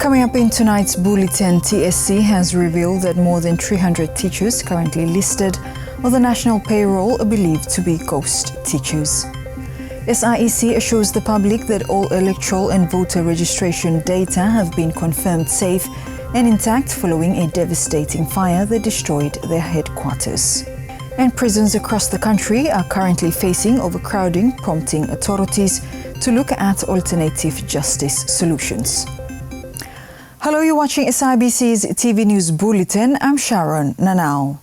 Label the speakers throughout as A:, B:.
A: Coming up in tonight's bulletin, TSC has revealed that more than 300 teachers currently listed on the national payroll are believed to be ghost teachers. SIBC assures the public that all electoral and voter registration data have been confirmed safe and intact following a devastating fire that destroyed their headquarters. And prisons across the country are currently facing overcrowding, prompting authorities to look at alternative justice solutions. Hello, you're watching SIBC's TV News Bulletin. I'm Sharon Nanau.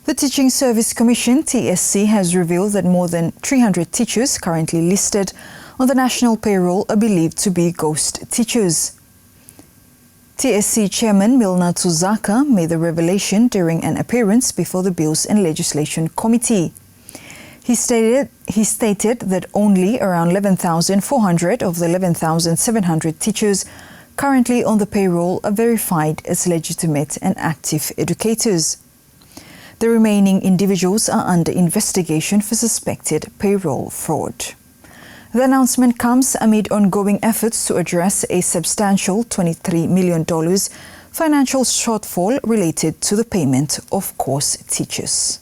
A: The Teaching Service Commission, TSC, has revealed that more than 300 teachers currently listed on the national payroll are believed to be ghost teachers. TSC Chairman Milna Tuzaka made the revelation during an appearance before the Bills and Legislation Committee. He stated that only around 11,400 of the 11,700 teachers currently on the payroll are verified as legitimate and active educators. The remaining individuals are under investigation for suspected payroll fraud. The announcement comes amid ongoing efforts to address a substantial $23 million financial shortfall related to the payment of course teachers.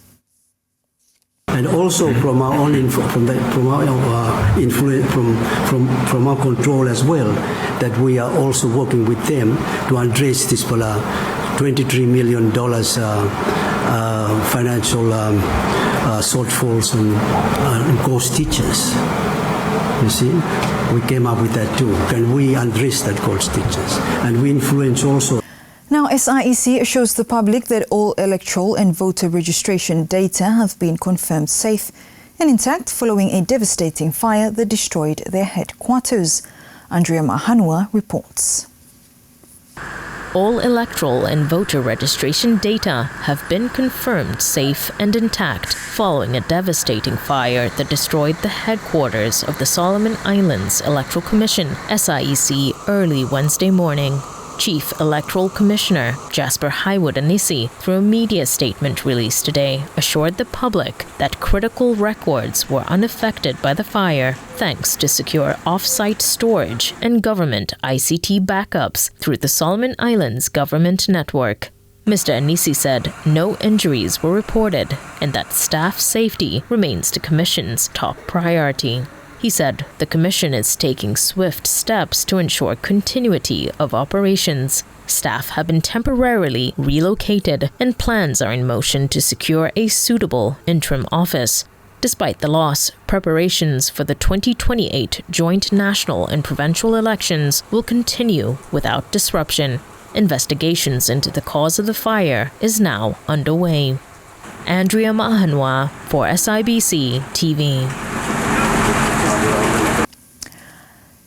B: And also from our own influence, from our control as well, that we are also working with them to address this $23 million financial shortfalls on ghost teachers. You see, we came up with that too. Can we address that ghost teachers? And we influence also.
A: Now, SIBC assures the public that all electoral and voter registration data have been confirmed safe and intact following a devastating fire that destroyed their headquarters. Andrea Mahanua reports.
C: All electoral and voter registration data have been confirmed safe and intact following a devastating fire that destroyed the headquarters of the Solomon Islands Electoral Commission, SIBC, early Wednesday morning. Chief Electoral Commissioner Jasper Highwood-Anisi, through a media statement released today, assured the public that critical records were unaffected by the fire thanks to secure off-site storage and government ICT backups through the Solomon Islands government network. Mr. Anisi said no injuries were reported and that staff safety remains the Commission's top priority. He said the Commission is taking swift steps to ensure continuity of operations. Staff have been temporarily relocated and plans are in motion to secure a suitable interim office. Despite the loss, preparations for the 2028 joint national and provincial elections will continue without disruption. Investigations into the cause of the fire is now underway. Andrea Mahanua for SIBC TV.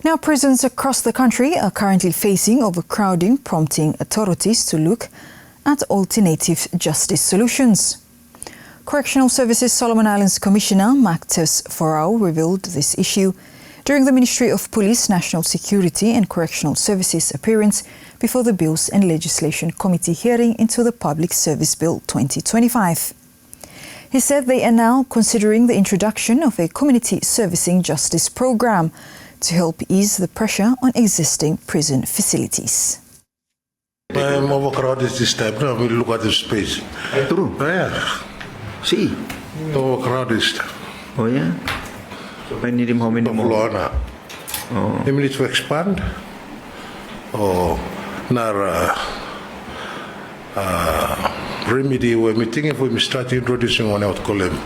A: Now, prisons across the country are currently facing overcrowding, prompting authorities to look at alternative justice solutions. Correctional Services Solomon Islands Commissioner Mactus Forau revealed this issue during the Ministry of Police, National Security and Correctional Services appearance before the Bills and Legislation Committee hearing into the Public Service Bill 2025. He said they are now considering the introduction of a community servicing justice program to help ease the pressure on existing prison facilities.
D: I'm overcrowded this time. Now we look at the space.
B: True.
D: Yeah.
B: See.
D: Overcrowded this time.
B: Oh yeah. I need him how many more?
D: Oh. They need to expand. Or remedy. We're meeting if we start introducing one out call them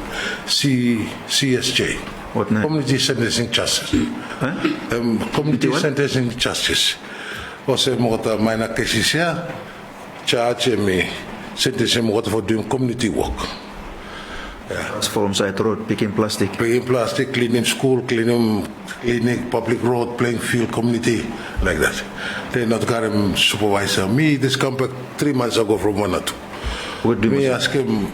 D: CSJ.
B: What now?
D: Community Sentencing Justice.
B: Huh?
D: Community Sentencing Justice. Also, more minor cases here. Charge me sentencing more for doing community work. Yeah.
B: From side road, picking plastic.
D: Picking plastic, cleaning school, cleaning public road, playing field, community, like that. They're not current supervisor. Me, this come back 3 months ago from one or two. Me ask him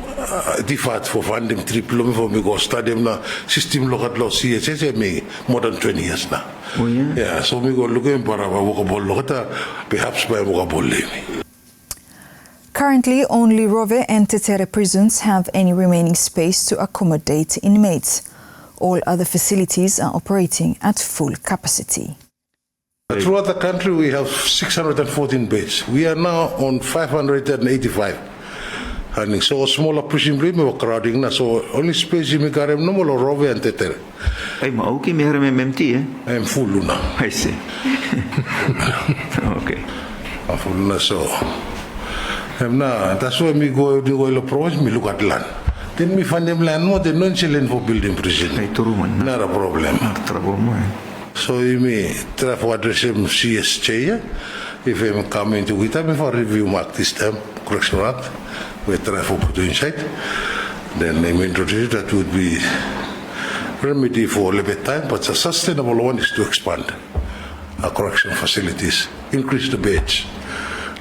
D: different for funding 3 kilometers for me go study na system local law CSS me more than 20 years now.
B: Oh yeah.
D: Yeah, so me go looking para vocable lokata perhaps by vocable.
A: Currently, only Rove and Tetere prisons have any remaining space to accommodate inmates. All other facilities are operating at full capacity.
D: Throughout the country, we have 614 beds. We are now on 585. And so smaller prison room we crowding na so only space me karem no mo rove and tetere.
E: Ay mo okay me harem MMT
D: I'm full luna.
E: I see. Okay.
D: I'm full luna so. I'm na that's why me go the province me look at land. Then me find them land more than non-children for building prison.
E: Ay turu man.
D: Not a problem.
E: Trouble mo.
D: So you me try for address him CS chair. If I'm coming to with him for review mark this time correction act. We try for put inside. Then they introduce that would be remedy for a little bit time, but the sustainable one is to expand our correction facilities, increase the beds.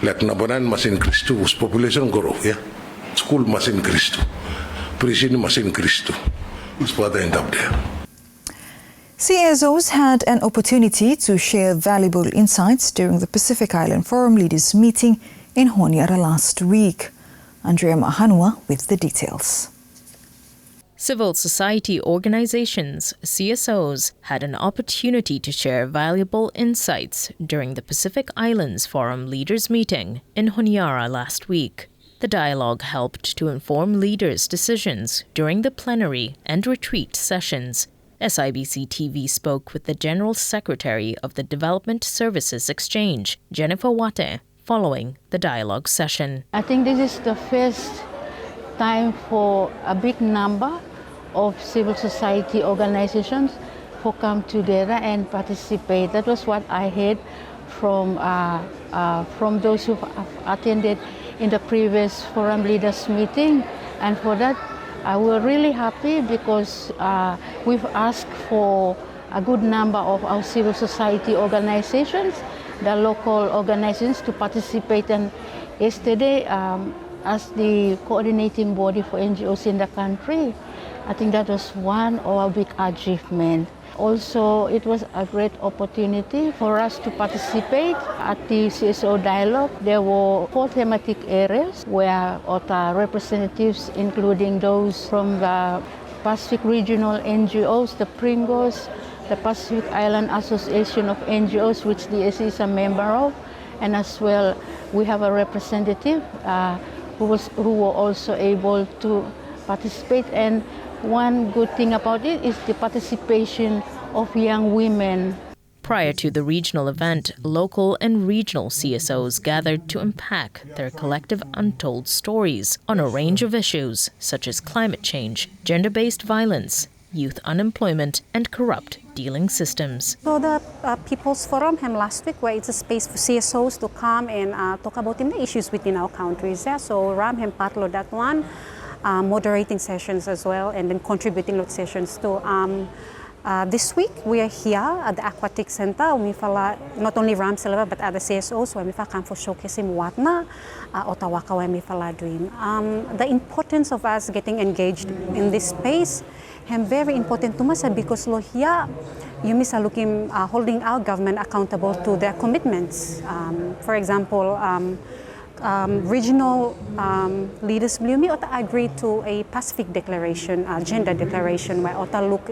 D: Like Nabanan must increase too, population grow, yeah. School must increase too, prison must increase too. That's what I end up there.
A: CSOs had an opportunity to share valuable insights during the Pacific Island Forum Leaders meeting in Honiara last week. Andrea Mahanwa with the details.
C: Civil society organizations, CSOs, had an opportunity to share valuable insights during the Pacific Islands Forum Leaders meeting in Honiara last week. The dialogue helped to inform leaders' decisions during the plenary and retreat sessions. SIBC TV spoke with the General Secretary of the Development Services Exchange, Jennifer Wate, following the dialogue session.
F: I think this is the first time for a big number of civil society organizations who come together and participate. That was what I heard from those who have attended in the previous Forum Leaders meeting. And for that, we're really happy because we've asked for a good number of our civil society organizations, the local organizations, to participate. And yesterday, as the coordinating body for NGOs in the country, I think that was one of our big achievements. Also, it was a great opportunity for us to participate at the CSO dialogue. There were 4 thematic areas where OTA representatives, including those from the Pacific Regional NGOs, the Pringos, the Pacific Island Association of NGOs, which the SE is a member of, and as well we have a representative who were also able to participate. And one good thing about it is the participation of young women.
C: Prior to the regional event, local and regional CSOs gathered to unpack their collective untold stories on a range of issues such as climate change, gender-based violence, youth unemployment, and corrupt dealing systems.
G: So the People's Forum last week, where it's a space for CSOs to come and talk about the issues within our countries. Yeah? So Ram patlo that one, moderating sessions as well, and then contributing sessions too. This week, we are here at the Aquatic Center. We not only Ram Silva, but other CSOs, where we come for showcasing what na Ottawa where we doing. The importance of us getting engaged in this space is very important to us because here, you miss looking holding our government accountable to their commitments. For example, regional leaders agreed to a Pacific declaration, gender declaration, where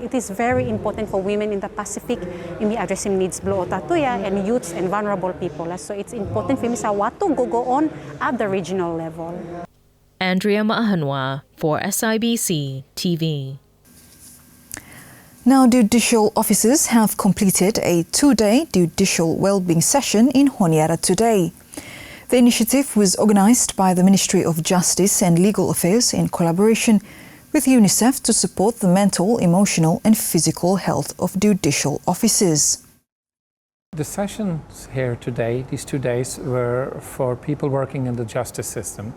G: it is very important for women in the Pacific in addressing needs and youths and vulnerable people. So it's important for me to go on at the regional level.
C: Andrea Mahanwa for SIBC TV.
A: Now, judicial officers have completed a 2-day judicial well-being session in Honiara today. The initiative was organized by the Ministry of Justice and Legal Affairs in collaboration with UNICEF to support the mental, emotional and physical health of judicial officers.
H: The sessions here today, these 2 days, were for people working in the justice system.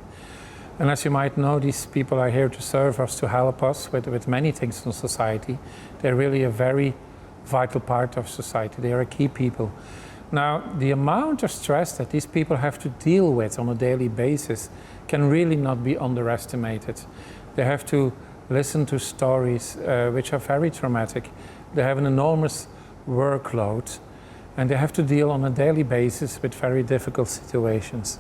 H: And as you might know, these people are here to serve us, to help us with many things in society. They're really a very vital part of society. They are key people. Now, the amount of stress that these people have to deal with on a daily basis can really not be underestimated. They have to listen to stories which are very traumatic. They have an enormous workload, and they have to deal on a daily basis with very difficult situations.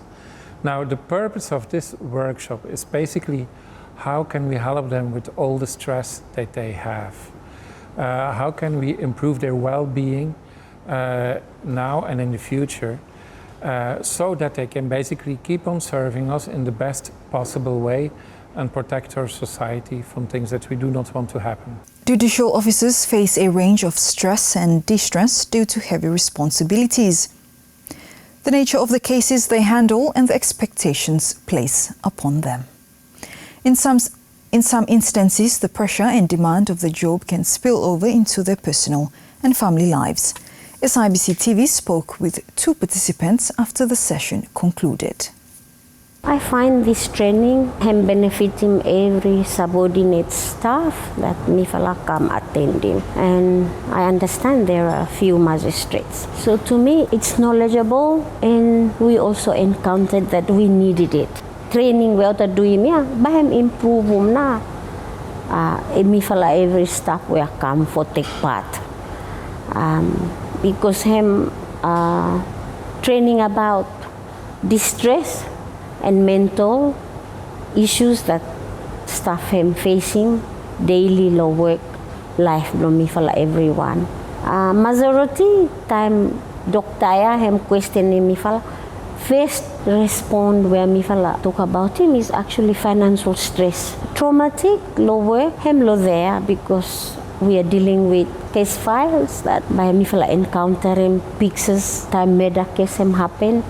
H: Now, the purpose of this workshop is basically how can we help them with all the stress that they have? How can we improve their well-being now and in the future, so that they can basically keep on serving us in the best possible way and protect our society from things that we do not want to happen.
A: Judicial officers face a range of stress and distress due to heavy responsibilities. The nature of the cases they handle and the expectations placed upon them. In some instances, the pressure and demand of the job can spill over into their personal and family lives. SIBC TV spoke with 2 participants after the session concluded.
I: I find this training can benefit every subordinate staff that Mifala come attending, and I understand there are a few magistrates. So to me it's knowledgeable, and we also encountered that we needed it. Training without doing bahem improve na. Mifala every staff will come for take part. Because him training about distress and mental issues that staff him facing daily low work life no mifala everyone. Majority time doctor him question mifala first respond where mifala talk about him is actually financial stress, traumatic low work him low there because we are dealing with case files that by mifala encountering pixels time meda case him happen.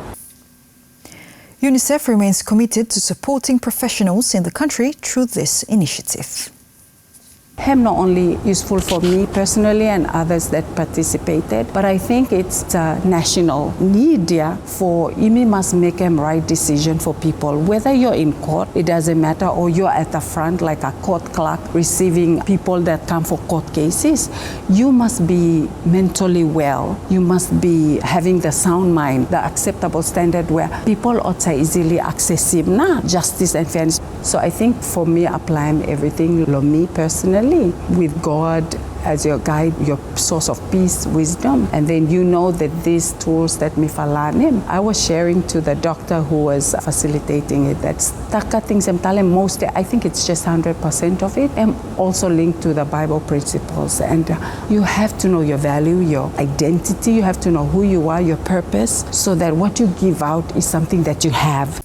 A: UNICEF remains committed to supporting professionals in the country through this initiative.
J: HEM not only useful for me personally and others that participated, but I think it's a national need for IMI must make a right decision for people. Whether you're in court, it doesn't matter, or you're at the front like a court clerk receiving people that come for court cases, you must be mentally well. You must be having the sound mind, the acceptable standard where people ought to easily access justice and fairness. So I think for me, applying everything, me personally, with God as your guide, your source of peace, wisdom, and then you know that these tools that mifalanim, I was sharing to the doctor who was facilitating it, that taka things I'm telling most, I think it's just 100% of it, and also linked to the Bible principles. And you have to know your value, your identity, you have to know who you are, your purpose, so that what you give out is something that you have.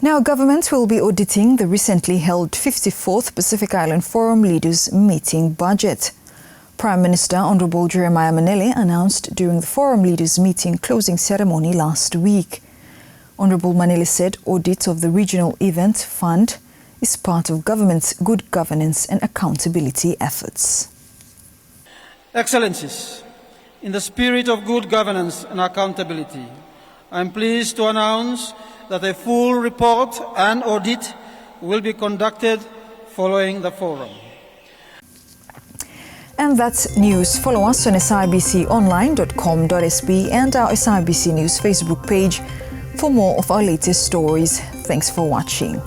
A: Now, government will be auditing the recently held 54th Pacific Island Forum Leaders Meeting budget. Prime Minister Honorable Jeremiah Manele announced during the Forum Leaders Meeting closing ceremony last week. Honorable Manele said audit of the regional event fund is part of government's good governance and accountability efforts.
K: Excellencies, in the spirit of good governance and accountability, I am pleased to announce that a full report and audit will be conducted following the forum.
A: And that's news. Follow us on sibconline.com.sb and our SIBC News Facebook page for more of our latest stories. Thanks for watching.